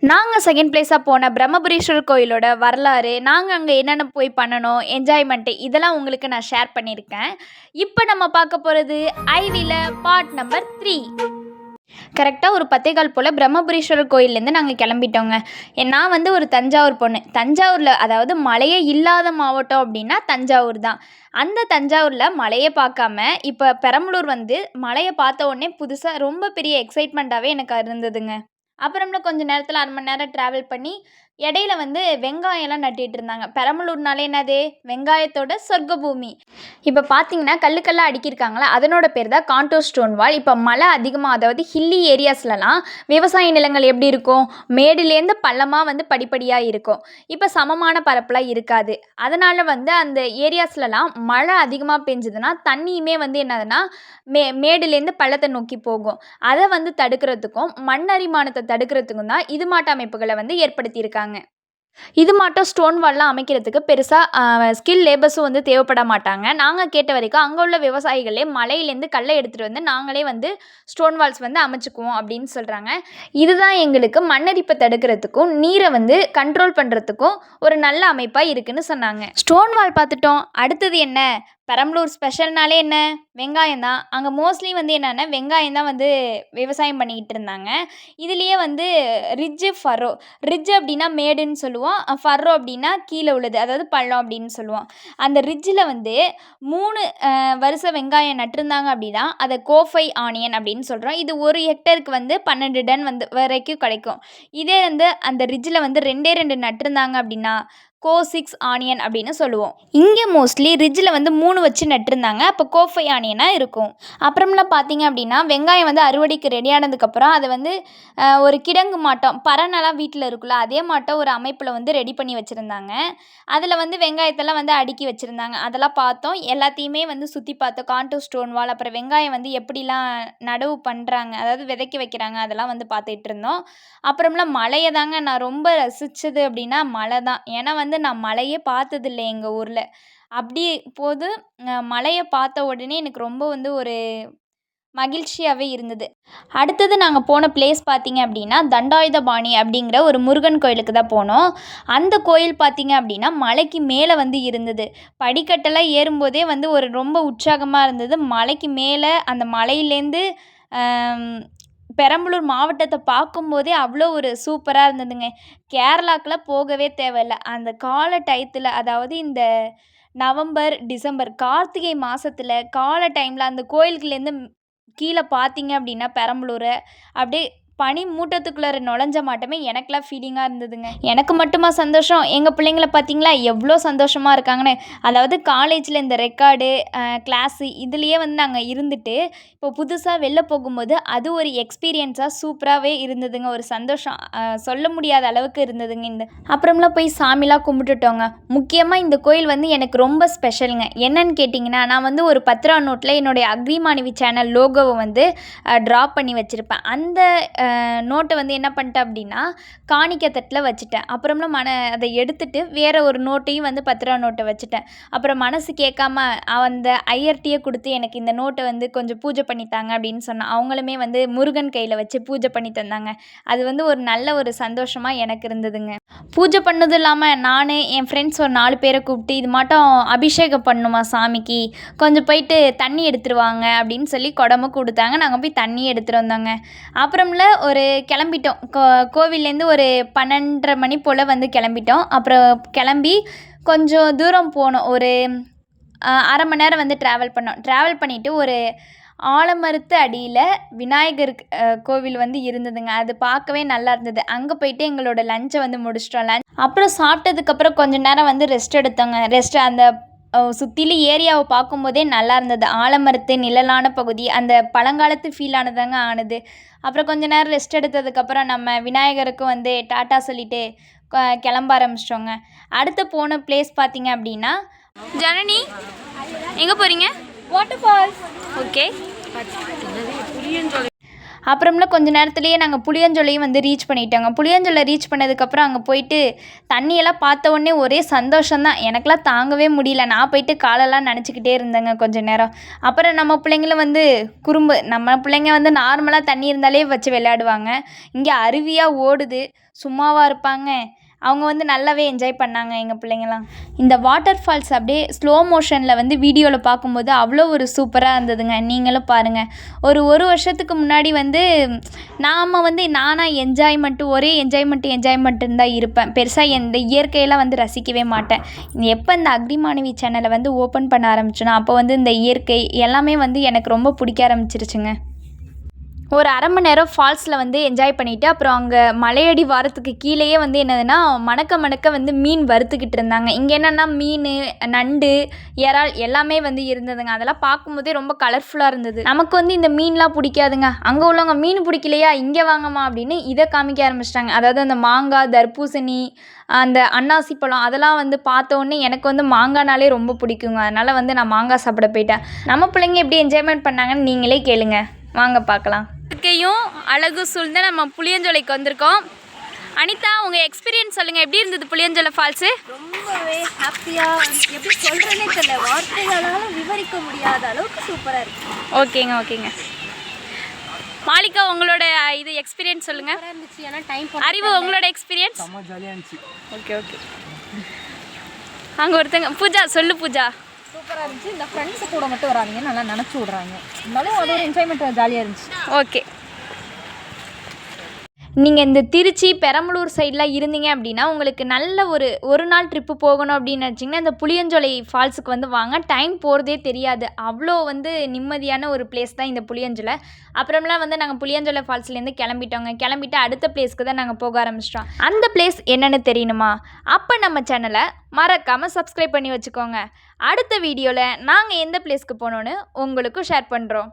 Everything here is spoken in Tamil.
நாங்கள் செகண்ட் பிளேஸாக போன பிரம்மபுரீஸ்வரர் கோயிலோட வரலாறு, நாங்கள் அங்கே என்னென்ன போய் பண்ணணும், என்ஜாய்மெண்ட்டு இதெல்லாம் உங்களுக்கு நான் ஷேர் பண்ணியிருக்கேன். இப்போ நம்ம பார்க்க போகிறது ஐவியில் பார்ட் நம்பர் 3. கரெக்டாக ஒரு 10:15 போல் பிரம்மபுரீஸ்வரர் கோயிலேருந்து நாங்கள் கிளம்பிட்டோங்க. நான் வந்து ஒரு தஞ்சாவூர் பொண்ணு. தஞ்சாவூரில் அதாவது மழையே இல்லாத மாவட்டம் அப்படின்னா தஞ்சாவூர் தான். அந்த தஞ்சாவூரில் மழையை பார்க்காம இப்போ பெரம்பலூர் வந்து மழையை பார்த்த உடனே புதுசாக ரொம்ப பெரிய எக்ஸைட்மெண்ட்டாகவே எனக்கு இருந்ததுங்க. அப்புறம்ல கொஞ்சம் நேரத்தில் 1/2 மணி நேரம் ட்ராவல் பண்ணி இடையில வந்து வெங்காயம்லாம் நட்டிகிட்டு இருந்தாங்க. பெரம்பலூர்னாலே என்னது, வெங்காயத்தோட சொர்க்க பூமி. இப்போ பார்த்தீங்கன்னா கல்லுக்கெல்லாம் அடுக்கியிருக்காங்களா, அதனோட பேர் தான் கான்டோர் ஸ்டோன் வால். இப்போ மழை அதிகமாக, அதாவது ஹில்லி ஏரியாஸ்லலாம் விவசாய நிலங்கள் எப்படி இருக்கும், மேடுலேருந்து பள்ளமாக வந்து படிப்படியாக இருக்கும். இப்போ சமமான பரப்பெலாம் இருக்காது. அதனால் வந்து அந்த ஏரியாஸ்லலாம் மழை அதிகமாக பெஞ்சுதுன்னா தண்ணியுமே வந்து என்னதுன்னா மேடுலேருந்து பள்ளத்தை நோக்கி போகும். அதை வந்து தடுக்கிறதுக்கும் மண் அரிமானத்தை தடுக்கிறதுக்கும் தான் இது மாட்ட அமைப்புகளை வந்து ஏற்படுத்தியிருக்காங்க. இது மாட்டம் ஸ்டோன் வால்லாம் அமைக்கிறதுக்கு பெருசாக ஸ்கில் லேபர்ஸும் வந்து தேவைப்பட மாட்டாங்க. நாங்கள் கேட்ட வரைக்கும் அங்கே உள்ள விவசாயிகளே மலையிலேருந்து கல்லை எடுத்துகிட்டு வந்து நாங்களே வந்து ஸ்டோன் வால்ஸ் வந்து அமைச்சுக்குவோம் அப்படின்னு சொல்கிறாங்க. இதுதான் எங்களுக்கு மண்ணரிப்பை தடுக்கிறதுக்கும் நீரை வந்து கண்ட்ரோல் பண்ணுறதுக்கும் ஒரு நல்ல அமைப்பாக இருக்குதுன்னு சொன்னாங்க. ஸ்டோன் வால் பார்த்துட்டோம். அடுத்தது என்ன, பெரம்பலூர் ஸ்பெஷல்னாலே என்ன, வெங்காயம் தான். அங்கே மோஸ்ட்லி வந்து என்னென்னா வெங்காயம் தான் வந்து விவசாயம் பண்ணிக்கிட்டு இருந்தாங்க. இதுலேயே வந்து ரிட்ஜு ஃபர்ரோ, ரிட்ஜ் அப்படின்னா மேடுன்னு சொல்லுவோம், ஃபர்ரோ அப்படின்னா கீழே உள்ளது, அதாவது பள்ளம் அப்படின்னு சொல்லுவோம். அந்த ரிட்ஜில் வந்து 3 வருஷ வெங்காயம் நட்டிருந்தாங்க அப்படின்னா அதை கோஃபை ஆனியன் அப்படின்னு சொல்கிறோம். இது 1 ஹெக்டருக்கு வந்து 12 டன் வந்து வரைக்கும் கிடைக்கும். இதே வந்து அந்த ரிட்ஜில் வந்து 2 நட்டிருந்தாங்க அப்படின்னா கோ6 ஆனியன் அப்படின்னு சொல்லுவோம். இங்கே மோஸ்ட்லி ரிட்ஜில் வந்து 3 வச்சு நட்டிருந்தாங்க, அப்போ கோஃபை ஆனியனாக இருக்கும். அப்புறம்லாம் பார்த்தீங்க அப்படின்னா வெங்காயம் வந்து அறுவடைக்கு ரெடியானதுக்கப்புறம் அதை வந்து ஒரு கிடங்கு மாட்டம், பறனெல்லாம் வீட்டில் இருக்குல்ல, அதே மாட்டம் ஒரு அமைப்பில் வந்து ரெடி பண்ணி வச்சுருந்தாங்க. அதில் வந்து வெங்காயத்தெல்லாம் வந்து அடுக்கி வச்சுருந்தாங்க. அதெல்லாம் பார்த்தோம், எல்லாத்தையுமே வந்து சுற்றி பார்த்தோம். கான்டோர் ஸ்டோன் வால், அப்புறம் வெங்காயம் வந்து எப்படிலாம் நடவு பண்ணுறாங்க, அதாவது விதைக்க வைக்கிறாங்க, அதெல்லாம் வந்து பார்த்துட்டு இருந்தோம். அப்புறம்லாம் மழையை தாங்க நான் ரொம்ப ரசித்தது அப்படின்னா மழை தான். ஏன்னா வந்து நான் மழையே பார்த்ததில்லை எங்கள் ஊரில். அப்படி போது மழையை பார்த்த உடனே எனக்கு ரொம்ப வந்து ஒரு மகிழ்ச்சியாகவே இருந்தது. அடுத்தது நாங்கள் போன பிளேஸ் பார்த்தீங்க அப்படின்னா தண்டாயுதபாணி அப்படிங்கிற ஒரு முருகன் கோயிலுக்கு தான் போனோம். அந்த கோயில் பார்த்தீங்க அப்படின்னா மலைக்கு மேலே வந்து இருந்தது. படிக்கட்டெல்லாம் ஏறும்போதே வந்து ஒரு ரொம்ப உற்சாகமாக இருந்தது. மலைக்கு மேலே அந்த மலையிலேருந்து பெரம்பலூர் மாவட்டத்தை பார்க்கும்போதே அவ்வளோ ஒரு சூப்பராக இருந்ததுங்க. கேரளாக்கெலாம் போகவே தேவையில்ல. அந்த கால டயத்தில், அதாவது இந்த நவம்பர், டிசம்பர், கார்த்திகை மாதத்தில் கால டைமில் அந்த கோயிலுக்குலேருந்து கீழே பார்த்தீங்க அப்படின்னா பெரம்பலூரை அப்படியே பனி மூட்டத்துக்குள்ளே நுழைஞ்ச மாட்டமே எனக்கெலாம் ஃபீலிங்காக இருந்ததுங்க. எனக்கு மட்டுமா சந்தோஷம், எங்கள் பிள்ளைங்கள பார்த்தீங்களா எவ்வளோ சந்தோஷமாக இருக்காங்கன்னு. அதாவது காலேஜில் இந்த ரெக்கார்டு கிளாஸு இதுலேயே வந்து நாங்கள் இருந்துட்டு இப்போ புதுசாக வெளில போகும்போது அது ஒரு எக்ஸ்பீரியன்ஸாக சூப்பராகவே இருந்ததுங்க. ஒரு சந்தோஷம் சொல்ல முடியாத அளவுக்கு இருந்ததுங்க. இந்த அப்புறம்லாம் போய் சாமிலாம் கும்பிட்டுட்டோங்க. முக்கியமாக இந்த கோயில் வந்து எனக்கு ரொம்ப ஸ்பெஷலுங்க. என்னன்னு கேட்டிங்கன்னா, நான் வந்து ஒரு 10 ரூபா நோட்டில் என்னுடைய அக்ரிமாணவி சேனல் லோகோவை வந்து ட்ரா பண்ணி வச்சுருப்பேன். அந்த நோட்டை வந்து என்ன பண்ணிட்டேன் அப்படின்னா காணிக்கை தட்டில் வச்சுட்டேன். அப்புறம்லாம் அதை எடுத்துகிட்டு வேறு ஒரு நோட்டையும் வந்து 10 ரூபா நோட்டை வச்சுட்டேன். அப்புறம் மனசு கேட்காம அந்த ஐயர்ட்டியை கொடுத்து எனக்கு இந்த நோட்டை வந்து கொஞ்சம் பூஜை பண்ணித்தாங்க அப்படின்னு சொன்னேன். அவங்களுமே வந்து முருகன் கையில் வச்சு பூஜை பண்ணி தந்தாங்க. அது வந்து ஒரு நல்ல ஒரு சந்தோஷமாக எனக்கு இருந்ததுங்க. பூஜை பண்ணது இல்லாமல் நான் என் ஃப்ரெண்ட்ஸ் ஒரு 4 பேரை கூப்பிட்டு இது மாட்டம் அபிஷேகம் பண்ணணுமா சாமிக்கு, கொஞ்சம் போயிட்டு தண்ணி எடுத்துருவாங்க அப்படின்னு சொல்லி குடமும் கொடுத்தாங்க. நாங்கள் போய் தண்ணி எடுத்துகிட்டு வந்தோங்க. அப்புறம்ல ஒரு கிளம்பிட்டோம். கோவில்லேருந்து ஒரு 12:30 மணி போல் வந்து கிளம்பிட்டோம். அப்புறம் கிளம்பி கொஞ்சம் தூரம் போனோம். ஒரு 1/2 மணி நேரம் வந்து ட்ராவல் பண்ணோம். ட்ராவல் பண்ணிவிட்டு ஒரு ஆலமரத்து அடியில் விநாயகர் கோவில் வந்து இருந்ததுங்க. அது பார்க்கவே நல்லா இருந்தது. அங்கே போயிட்டு எங்களோட லஞ்சை வந்து முடிச்சிட்டோம். அப்புறம் சாப்பிட்டதுக்கப்புறம் கொஞ்சம் நேரம் வந்து ரெஸ்ட் எடுத்தோங்க. அந்த சுற்றிலும் ஏரியாவை பார்க்கும்போதே நல்லா இருந்தது. ஆலமரத்து நிழலான பகுதி, அந்த பழங்காலத்து ஃபீலானதாங்க ஆனது. அப்புறம் கொஞ்சம் நேரம் ரெஸ்ட் எடுத்ததுக்கப்புறம் நம்ம விநாயகருக்கும் வந்து டாட்டா சொல்லிவிட்டு கிளம்ப ஆரம்பிச்சிட்டோங்க. அடுத்து போன பிளேஸ் பார்த்தீங்க அப்படின்னா ஜனனி, எங்கே போகிறீங்க? Water falls. ஓகே. அப்புறம்ல கொஞ்ச நேரத்துலேயே நாங்கள் புளியஞ்சோலையும் வந்து ரீச் பண்ணிட்டோங்க. புளியஞ்சோலை ரீச் பண்ணதுக்கப்புறம் அங்கே போயிட்டு தண்ணியெல்லாம் பார்த்த உடனே ஒரே சந்தோஷம்தான். எனக்கெல்லாம் தாங்கவே முடியல. நான் போயிட்டு காலெல்லாம் நனைச்சிக்கிட்டே இருந்தேங்க கொஞ்ச நேரம். அப்புறம் நம்ம பிள்ளைங்களும் வந்து நம்ம பிள்ளைங்க வந்து நார்மலாக தண்ணி இருந்தாலே வச்சு விளையாடுவாங்க. இங்கே அருவியாக ஓடுது, சும்மாவா இருப்பாங்க. அவங்க வந்து நல்லாவே என்ஜாய் பண்ணாங்க எங்கள் பிள்ளைங்கலாம். இந்த வாட்டர் ஃபால்ஸ் அப்படியே ஸ்லோ மோஷனில் வந்து வீடியோவில் பார்க்கும்போது அவ்வளோ ஒரு சூப்பராக இருந்ததுங்க. நீங்களும் பாருங்கள். ஒரு வருஷத்துக்கு முன்னாடி வந்து நானாக ஒரே என்ஜாய்மெண்ட்டுன்னு தான் இருப்பேன். பெருசாக இந்த இயற்கையெல்லாம் வந்து ரசிக்கவே மாட்டேன். எப்போ இந்த அக்னிமானவி சேனலை வந்து ஓப்பன் பண்ண ஆரம்பிச்சோன்னா அப்போ வந்து இந்த இயற்கை எல்லாமே வந்து எனக்கு ரொம்ப பிடிக்க ஆரம்பிச்சிருச்சுங்க. ஒரு அரை மணி நேரம் ஃபால்ஸில் வந்து என்ஜாய் பண்ணிவிட்டு அப்புறம் அங்கே மலையடி வாரத்துக்கு கீழேயே வந்து என்னதுன்னா மணக்க வந்து மீன் வறுத்துக்கிட்டு இருந்தாங்க. இங்கே என்னென்னா மீன், நண்டு, இறால் எல்லாமே வந்து இருந்ததுங்க. அதெல்லாம் பார்க்கும்போதே ரொம்ப கலர்ஃபுல்லாக இருந்தது. நமக்கு வந்து இந்த மீன்லாம் பிடிக்காதுங்க. அங்கே உள்ளவங்க மீன் பிடிக்கலையா இங்கே வாங்கம்மா அப்படின்னு இதை காமிக்க ஆரம்பிச்சிட்டாங்க. அதாவது அந்த மாங்காய், தர்பூசணி, அந்த அன்னாசி பழம் அதெல்லாம் வந்து பார்த்தோன்னே எனக்கு வந்து மாங்காய்னாலே ரொம்ப பிடிக்குங்க. அதனால் வந்து நான் மாங்காய் சாப்பிட போயிட்டேன். நம்ம பிள்ளைங்க எப்படி என்ஜாய்மெண்ட் பண்ணாங்கன்னு நீங்களே கேளுங்க. வாங்க பார்க்கலாம். இயற்கையும் அழகு சூழ்ந்த நம்ம புளியஞ்சோலைக்கு வந்திருக்கோம். அனிதா, உங்கள் எக்ஸ்பீரியன்ஸ் சொல்லுங்கள், எப்படி இருந்தது புளியஞ்சோலை ஃபால்ஸு? ரொம்பவே ஹாப்பியாக, எப்படி சொல்கிறேன்னே தெரியல, வார்த்தைகளால் விவரிக்க முடியாத அளவுக்கு சூப்பராக இருக்குது. ஓகேங்க. மாலிகா, உங்களோட இது எக்ஸ்பீரியன்ஸ் சொல்லுங்கள். இருந்துச்சு. ஏன்னா டைம் அறிவு, உங்களோட எக்ஸ்பீரியன்ஸ்? ஜாலியாக இருந்துச்சு. ஓகே. அங்கே ஒருத்தங்க பூஜா சொல்லு. பூஜா சூப்பராக இருந்துச்சு. இந்த ஃப்ரெண்ட்ஸு கூட மட்டும் வராங்க, நல்லா நினச்சி விட்றாங்க. இருந்தாலும் அது ஒரு என்ஜாய்மெண்ட் ஜாலியாக இருந்துச்சு. ஓகே. நீங்கள் இந்த திருச்சி, பெரம்பலூர் சைடெலாம் இருந்தீங்க அப்படின்னா உங்களுக்கு நல்ல ஒரு நாள் ட்ரிப்பு போகணும் அப்படின்னு நினச்சிங்கன்னா இந்த புளியஞ்சோலை ஃபால்ஸுக்கு வந்து வாங்க. டைம் போகிறதே தெரியாது. அவ்வளோ வந்து நிம்மதியான ஒரு பிளேஸ் தான் இந்த புளியஞ்சோலை. அப்புறம்லாம் வந்து நாங்கள் புளியஞ்சோலை ஃபால்ஸ்லேருந்து கிளம்பிட்டு அடுத்த பிளேஸ்க்கு தான் நாங்கள் போக ஆரம்பிச்சிட்டோம். அந்த பிளேஸ் என்னென்னு தெரியணுமா? அப்போ நம்ம சேனலை மறக்காமல் சப்ஸ்கிரைப் பண்ணி வச்சுக்கோங்க. அடுத்த வீடியோவில் நாங்கள் எந்த பிளேஸ்க்கு போனோன்னு உங்களுக்கும் ஷேர் பண்ணுறோம்.